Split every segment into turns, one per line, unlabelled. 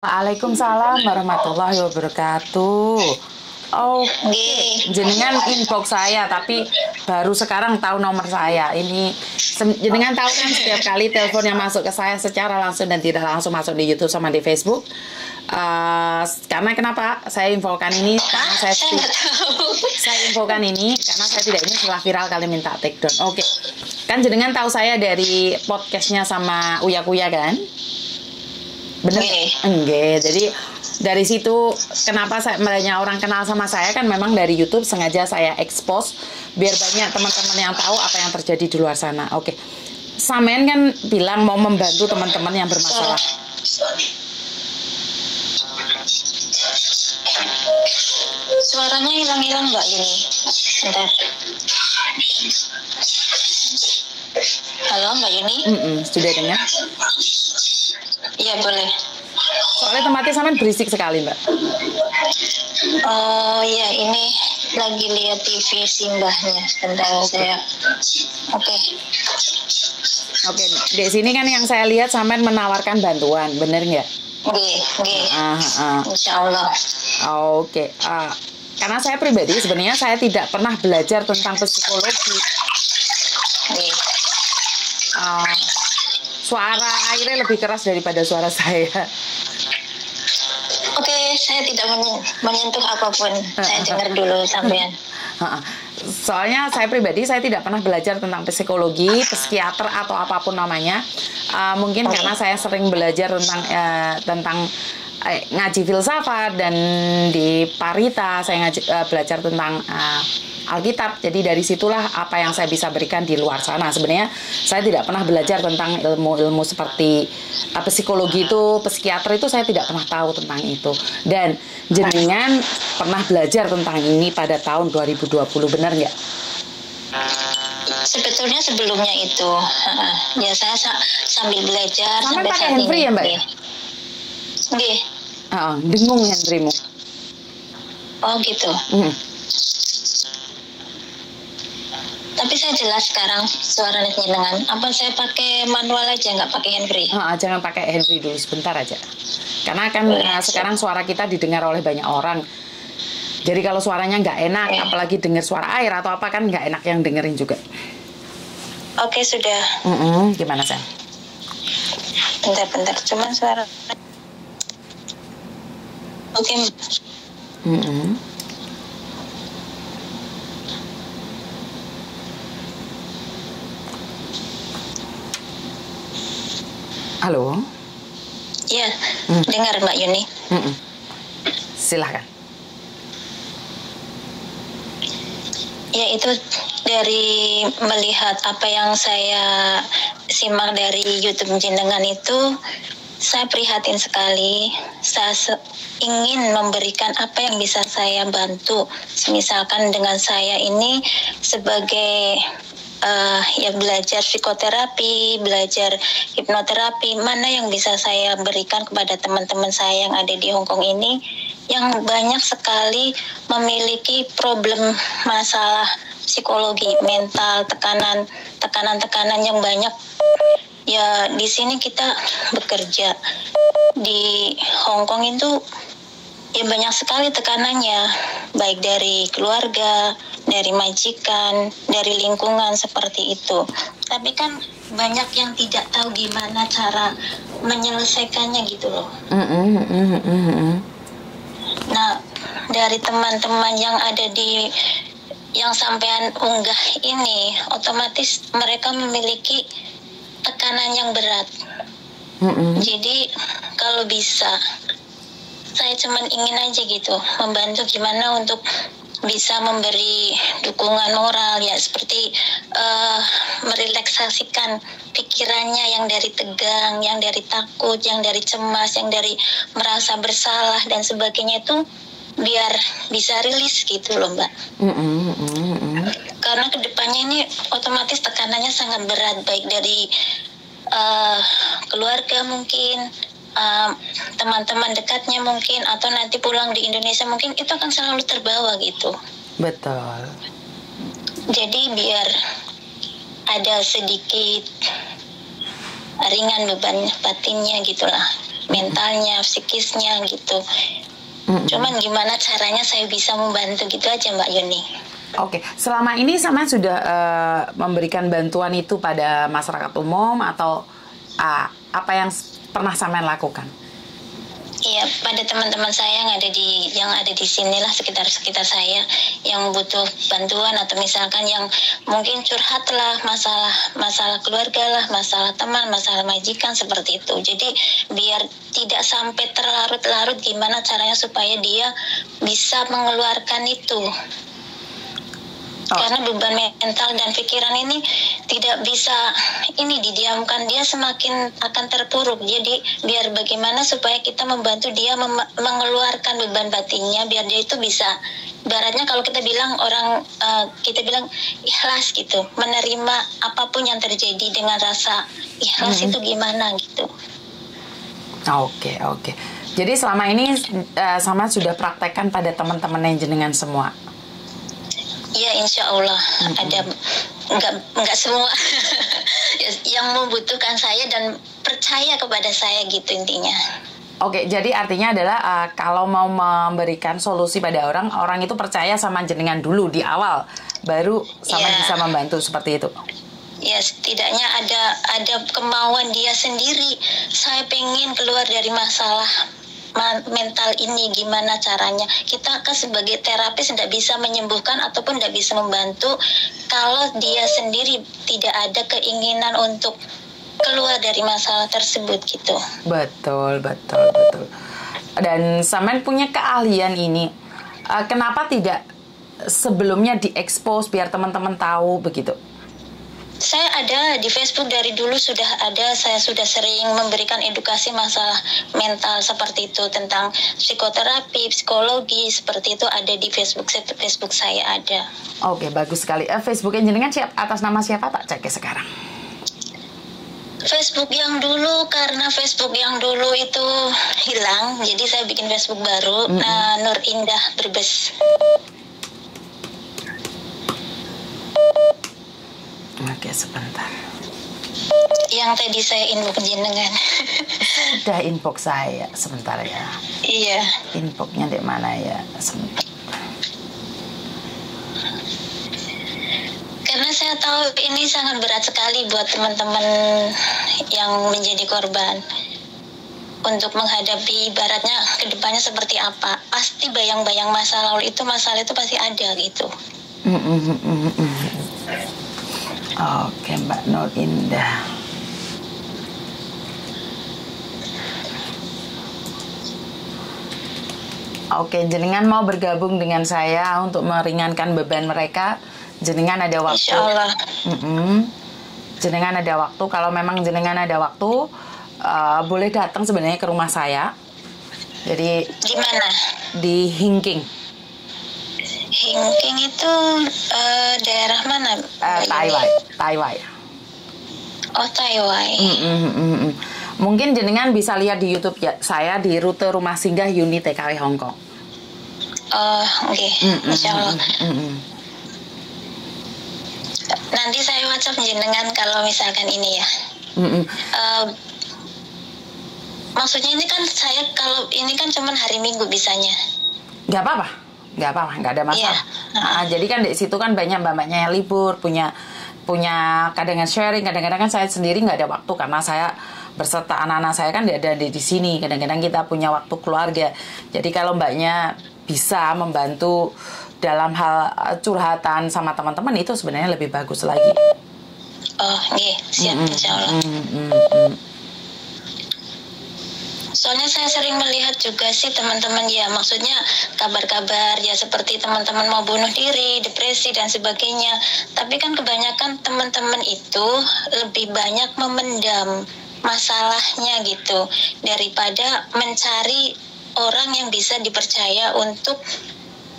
Waalaikumsalam warahmatullahi wabarakatuh. Oke,
Nggih.
jenengan inbox saya, tapi baru sekarang tahu nomor saya. Ini jenengan tahu kan setiap kali telepon yang masuk ke saya secara langsung dan tidak langsung masuk di YouTube sama di Facebook. Karena kenapa saya infokan ini? Karena
Saya nggak tahu.
saya infokan ini karena saya tidak ingin setelah viral kali minta take down. Oke, kan jenengan tahu saya dari podcastnya sama Uya Kuya kan? Bener?
Nggih.
Enggak. Jadi dari situ kenapa banyak orang kenal sama saya kan memang dari YouTube sengaja saya expose biar banyak teman-teman yang tahu apa yang terjadi di luar sana. Oke. Samen kan bilang mau membantu teman-teman yang bermasalah.
Suaranya hilang-hilang Mbak Yuni. Bentar. Halo Mbak Yuni?
Sudah dengar?
Iya boleh.
Soalnya tempatnya samen berisik sekali, Mbak.
Oh iya, ini lagi lihat TV simbahnya. Bentar saya. Oke.
Oke, di sini kan yang saya lihat samen menawarkan bantuan, bener nggak?
Nggih, nggih. Insya Allah.
Oke, karena saya pribadi sebenarnya saya tidak pernah belajar tentang psikologi.
Nggih.
Suara airnya lebih keras daripada suara saya.
Oke, saya tidak menyentuh apapun. Saya dengar dulu sampean.
Soalnya saya pribadi saya tidak pernah belajar tentang psikologi, psikiater atau apapun namanya. Mungkin karena saya sering belajar tentang ngaji filsafat dan di Parita saya belajar tentang Alkitab. Jadi dari situlah apa yang saya bisa berikan di luar sana. Sebenarnya saya tidak pernah belajar tentang ilmu-ilmu seperti psikologi itu, psikiater itu saya tidak pernah tahu tentang itu. Dan jenengan pernah belajar tentang ini pada tahun 2020, benar nggak?
Sebetulnya sebelumnya itu, ya saya sambil belajar
sampai
sampai
pakai
saat
handfree
ini.
Ya Mbak?
Nggih.
Dengung handfreemu.
Oh gitu. Tapi saya jelas sekarang suaranya dengan apa saya pakai manual aja, nggak pakai handfree.
Jangan pakai handfree dulu sebentar aja. Karena kan sekarang suara kita didengar oleh banyak orang. Jadi kalau suaranya nggak enak, apalagi dengar suara air atau apa kan nggak enak yang dengerin juga.
Oke sudah.
Gimana Sam?
Bentar, cuman suara. Oke.
Halo?
Iya, dengar Mbak Yuni.
Silahkan.
Ya itu dari melihat apa yang saya simak dari YouTube jenengan itu, saya prihatin sekali. Saya ingin memberikan apa yang bisa saya bantu. Misalkan dengan saya ini sebagai ya belajar psikoterapi, belajar hipnoterapi, mana yang bisa saya berikan kepada teman-teman saya yang ada di Hong Kong ini yang banyak sekali memiliki problem masalah psikologi, mental, tekanan yang banyak. Ya di sini kita bekerja di Hong Kong itu ya banyak sekali tekanannya, baik dari keluarga, dari majikan, dari lingkungan seperti itu. Tapi kan banyak yang tidak tahu gimana cara menyelesaikannya gitu loh. Nah, dari teman-teman yang ada yang sampean unggah ini, otomatis mereka memiliki tekanan yang berat. Jadi kalau bisa, saya cuman ingin aja gitu membantu gimana untuk bisa memberi dukungan moral ya, seperti merelaksasikan pikirannya yang dari tegang, yang dari takut, yang dari cemas, yang dari merasa bersalah dan sebagainya itu biar bisa rilis gitu loh Mbak. Karena kedepannya ini otomatis tekanannya sangat berat, baik dari keluarga mungkin, teman-teman dekatnya mungkin, atau nanti pulang di Indonesia mungkin itu akan selalu terbawa gitu.
Betul.
Jadi biar ada sedikit ringan beban batinnya gitulah. mentalnya, psikisnya gitu. Cuman gimana caranya saya bisa membantu gitu aja Mbak Yuni.
Oke, selama ini Saman sudah memberikan bantuan itu pada masyarakat umum atau apa yang pernah Saman lakukan?
Iya, pada teman-teman saya yang ada di sinilah sekitar saya yang butuh bantuan, atau misalkan yang mungkin curhat lah, masalah keluarga lah, masalah teman, masalah majikan, seperti itu. Jadi biar tidak sampai terlarut-larut, gimana caranya supaya dia bisa mengeluarkan itu. Karena beban mental dan pikiran ini tidak bisa didiamkan, dia semakin akan terpuruk. Jadi biar bagaimana supaya kita membantu dia mengeluarkan beban batinnya, biar dia itu bisa, ibaratnya kalau kita bilang kita bilang ikhlas gitu, menerima apapun yang terjadi dengan rasa ikhlas. Itu gimana gitu.
Oke. Jadi selama ini sama sudah praktekkan pada teman-teman yang jenengan semua.
Ya, insya Allah ada, nggak semua yang membutuhkan saya dan percaya kepada saya gitu intinya.
Oke, jadi artinya adalah kalau mau memberikan solusi pada orang itu percaya sama jenengan dulu di awal, baru sama bisa membantu seperti itu.
Ya, setidaknya ada kemauan dia sendiri. Saya pengen keluar dari masalah mental ini, gimana caranya. Kita kan sebagai terapis tidak bisa menyembuhkan ataupun tidak bisa membantu kalau dia sendiri tidak ada keinginan untuk keluar dari masalah tersebut gitu.
Betul. Dan Saman punya keahlian ini, kenapa tidak sebelumnya diekspos biar teman-teman tahu begitu?
Saya ada di Facebook dari dulu, saya sudah sering memberikan edukasi masalah mental seperti itu, tentang psikoterapi, psikologi, seperti itu ada di Facebook saya ada.
Oke, bagus sekali. Facebook yang jenengan atas nama siapa, tak cek sekarang?
Facebook yang dulu, karena Facebook yang dulu itu hilang, jadi saya bikin Facebook baru, Nur Indah Brebes.
Oke, sebentar.
Yang tadi saya inbox jenengan.
Sudah inbox saya, sebentar ya.
Iya.
Inboxnya di mana ya? Sebentar.
Karena saya tahu ini sangat berat sekali buat teman-teman yang menjadi korban. Untuk menghadapi ibaratnya kedepannya seperti apa. Pasti bayang-bayang masalah itu pasti ada gitu.
Oke, Mbak Nur Indah. Oke, jenengan mau bergabung dengan saya untuk meringankan beban mereka. Jenengan ada waktu.
Insya Allah.
Jenengan ada waktu. Kalau memang jenengan ada waktu, boleh datang sebenarnya ke rumah saya. Jadi
di mana?
Di Hingking.
Hingking itu daerah mana?
Taiwai.
Oh, Taiwai.
Mungkin jenengan bisa lihat di YouTube ya, saya di rute rumah singgah Uni TKW Hong Kong.
Oh, oke. Insya Allah. Nanti saya WhatsApp jenengan kalau misalkan ini ya. Maksudnya ini kan saya kalau ini kan cuman hari Minggu bisanya.
Nggak apa-apa, nggak ada masalah. Jadi kan di situ kan banyak mbak-mbaknya yang libur, punya kadang-kadang sharing, kadang-kadang kan saya sendiri nggak ada waktu karena saya berserta anak-anak saya kan ada di sini. Kadang-kadang kita punya waktu keluarga. Jadi kalau mbaknya bisa membantu dalam hal curhatan sama teman-teman itu sebenarnya lebih bagus lagi.
Oh, iya, siap, insya Allah. Soalnya saya sering melihat juga sih teman-teman ya, maksudnya kabar-kabar ya seperti teman-teman mau bunuh diri, depresi dan sebagainya. Tapi kan kebanyakan teman-teman itu lebih banyak memendam masalahnya gitu daripada mencari orang yang bisa dipercaya untuk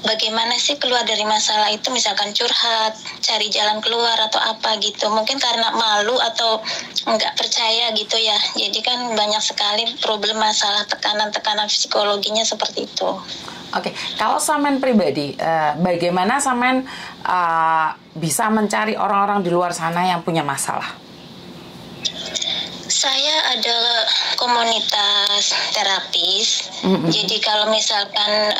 bagaimana sih keluar dari masalah itu, misalkan curhat, cari jalan keluar atau apa gitu. Mungkin karena malu atau nggak percaya gitu ya. Jadi kan banyak sekali problem masalah tekanan-tekanan psikologinya seperti itu.
Oke, kalau Samen pribadi, bagaimana Samen bisa mencari orang-orang di luar sana yang punya masalah?
Saya ada komunitas terapis. Jadi kalau misalkan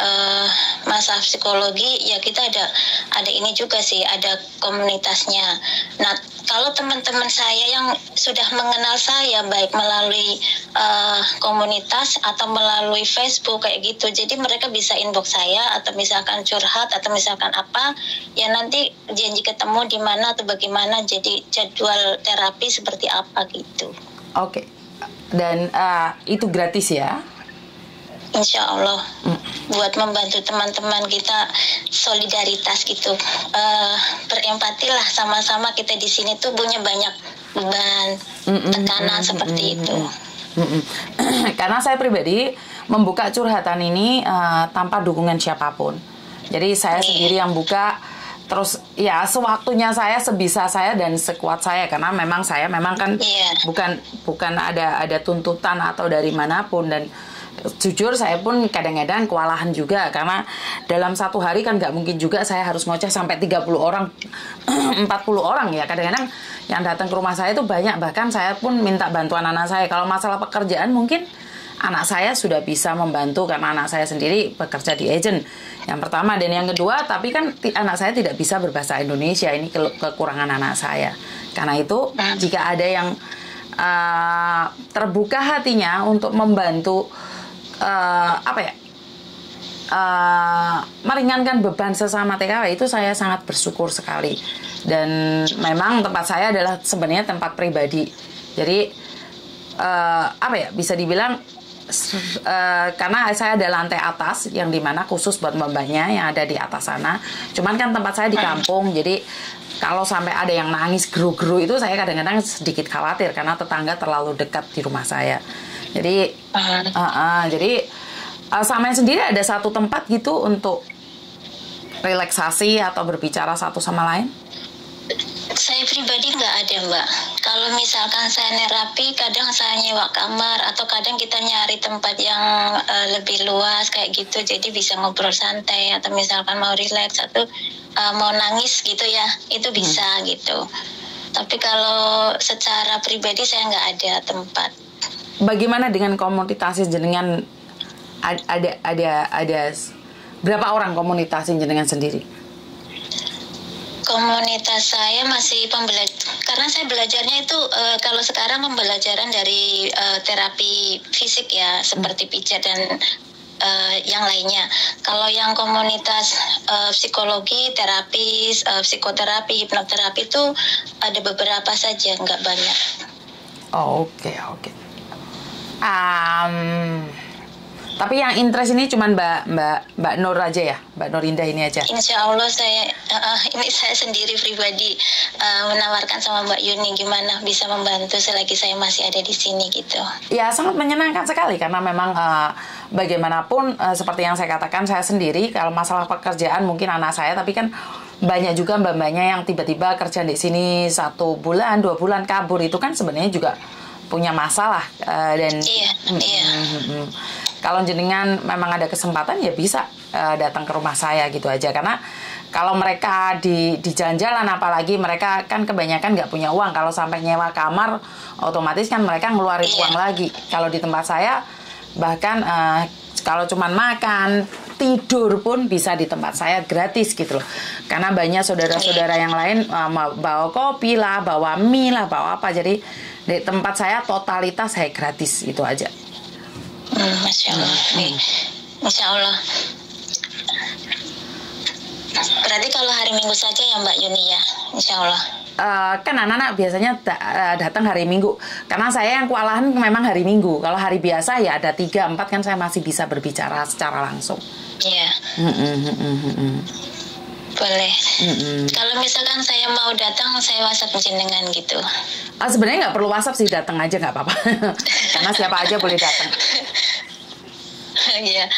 masalah psikologi ya kita ada ini juga sih, ada komunitasnya. Nah, kalau teman-teman saya yang sudah mengenal saya baik melalui komunitas atau melalui Facebook kayak gitu. Jadi mereka bisa inbox saya atau misalkan curhat atau misalkan apa, ya nanti janji ketemu di mana atau bagaimana, jadi jadwal terapi seperti apa gitu.
Oke. Dan itu gratis ya?
Insya Allah. Buat membantu teman-teman kita, solidaritas gitu. Berempati lah, sama-sama kita di sini tuh punya banyak beban, tekanan seperti itu.
Karena saya pribadi membuka curhatan ini tanpa dukungan siapapun. Jadi saya sendiri yang buka. Terus ya sewaktunya saya, sebisa saya dan sekuat saya, karena memang saya kan bukan ada tuntutan atau dari manapun. Dan jujur saya pun kadang-kadang kewalahan juga, karena dalam satu hari kan nggak mungkin juga saya harus ngoceh sampai 30 orang 40 orang ya. Kadang-kadang yang datang ke rumah saya itu banyak, bahkan saya pun minta bantuan anak saya. Kalau masalah pekerjaan mungkin anak saya sudah bisa membantu karena anak saya sendiri bekerja di agent. Yang pertama, dan yang kedua, tapi kan anak saya tidak bisa berbahasa Indonesia. Ini kekurangan anak saya. Karena itu jika ada yang terbuka hatinya untuk membantu meringankan beban sesama TKW, itu saya sangat bersyukur sekali. Dan memang tempat saya adalah sebenarnya tempat pribadi. Jadi bisa dibilang karena saya ada lantai atas yang dimana khusus buat mbak-mbaknya yang ada di atas sana. Cuman kan tempat saya di kampung, jadi kalau sampai ada yang nangis geru-geru itu saya kadang-kadang sedikit khawatir karena tetangga terlalu dekat di rumah saya. Jadi sama sendiri ada satu tempat gitu untuk relaksasi atau berbicara satu sama lain.
Saya pribadi nggak ada, Mbak. Kalau misalkan saya nerapi, kadang saya nyewa kamar atau kadang kita nyari tempat yang lebih luas kayak gitu, jadi bisa ngobrol santai atau misalkan mau relax atau mau nangis gitu ya, itu bisa gitu. Tapi kalau secara pribadi saya nggak ada tempat.
Bagaimana dengan komunitas jenengan? Ada berapa orang komunitas jenengan sendiri?
Komunitas saya masih karena saya belajarnya itu kalau sekarang pembelajaran dari terapi fisik ya, seperti pijat dan yang lainnya. Kalau yang komunitas psikologi, terapis, psikoterapi, hipnoterapi itu ada beberapa saja, nggak banyak.
Oke. Tapi yang interest ini cuma Mbak Nur aja ya, Mbak Nur Indah ini aja.
Insya Allah ini saya sendiri pribadi menawarkan sama Mbak Yuni gimana bisa membantu selagi saya masih ada di sini gitu.
Ya sangat menyenangkan sekali karena memang bagaimanapun seperti yang saya katakan, saya sendiri kalau masalah pekerjaan mungkin anak saya, tapi kan banyak juga mbak-mbaknya yang tiba-tiba kerja di sini 1 bulan 2 bulan kabur, itu kan sebenarnya juga punya masalah dan kalau jenengan memang ada kesempatan ya bisa datang ke rumah saya gitu aja. Karena kalau mereka di jalan-jalan, apalagi mereka kan kebanyakan nggak punya uang. Kalau sampai nyewa kamar, otomatis kan mereka ngeluarin uang lagi. Kalau di tempat saya bahkan kalau cuman makan, tidur pun bisa di tempat saya gratis gitu loh. Karena banyak saudara-saudara yang lain bawa kopi lah, bawa mie lah, bawa apa. Jadi di tempat saya totalitas saya gratis, itu aja.
Masya Allah. Masya Allah. Berarti kalau hari Minggu saja ya Mbak Yuni ya, Insya Allah.
Kan anak-anak biasanya datang hari Minggu. Karena saya yang kewalahan memang hari Minggu. Kalau hari biasa ya ada 3-4 kan saya masih bisa berbicara secara langsung.
Iya. Boleh. Kalau misalkan saya mau datang, saya WhatsApp jenengan gitu.
Sebenarnya nggak perlu WhatsApp sih, datang aja nggak apa-apa. Karena siapa aja boleh datang.
Iya.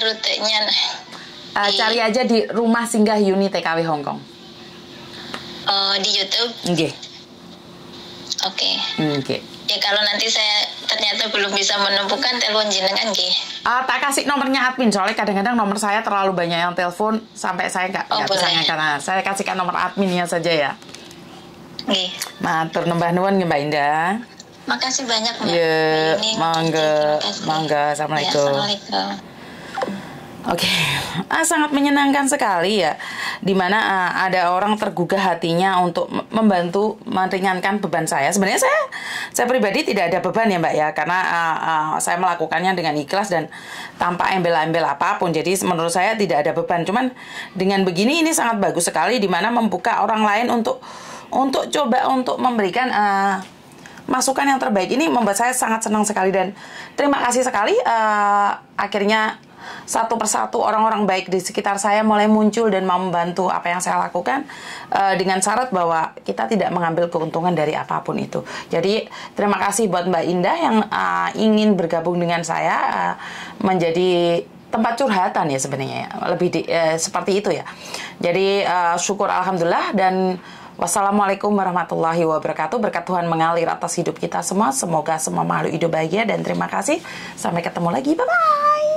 Rutenya.
Cari aja di Rumah Singgah Yuni TKW Hongkong.
Di YouTube.
Nggih.
Oke.
Oke.
Ya kalau nanti saya ternyata belum bisa menemukan, telepon jenengan nggih.
Tak kasih nomornya admin, soalnya kadang-kadang nomor saya terlalu banyak yang telepon sampai saya nggak bisa ngangkat. Saya kasihkan nomor adminnya saja ya.
Nggih.
Matur nembah nuwun nggih Mbak Indah.
Makasih banyak Mbak.
Ya,
Ini
mangga,
terima kasih.
mangga.
Ya,
Assalamualaikum.
Assalamualaikum.
Oke, sangat menyenangkan sekali ya, dimana ada orang tergugah hatinya untuk membantu meringankan beban saya. Sebenarnya saya pribadi tidak ada beban ya Mbak ya, karena saya melakukannya dengan ikhlas dan tanpa embel-embel apapun. Jadi menurut saya tidak ada beban. Cuman dengan begini ini sangat bagus sekali, dimana membuka orang lain untuk coba untuk memberikan masukan yang terbaik. Ini membuat saya sangat senang sekali dan terima kasih sekali. Akhirnya satu persatu orang-orang baik di sekitar saya mulai muncul dan mau membantu apa yang saya lakukan, dengan syarat bahwa kita tidak mengambil keuntungan dari apapun itu. Jadi terima kasih buat Mbak Indah yang ingin bergabung dengan saya, menjadi tempat curhatan ya sebenarnya ya. Lebih seperti itu ya. Jadi syukur alhamdulillah dan wassalamualaikum warahmatullahi wabarakatuh. Berkat Tuhan mengalir atas hidup kita semua. Semoga semua makhluk hidup bahagia dan terima kasih. Sampai ketemu lagi. Bye-bye.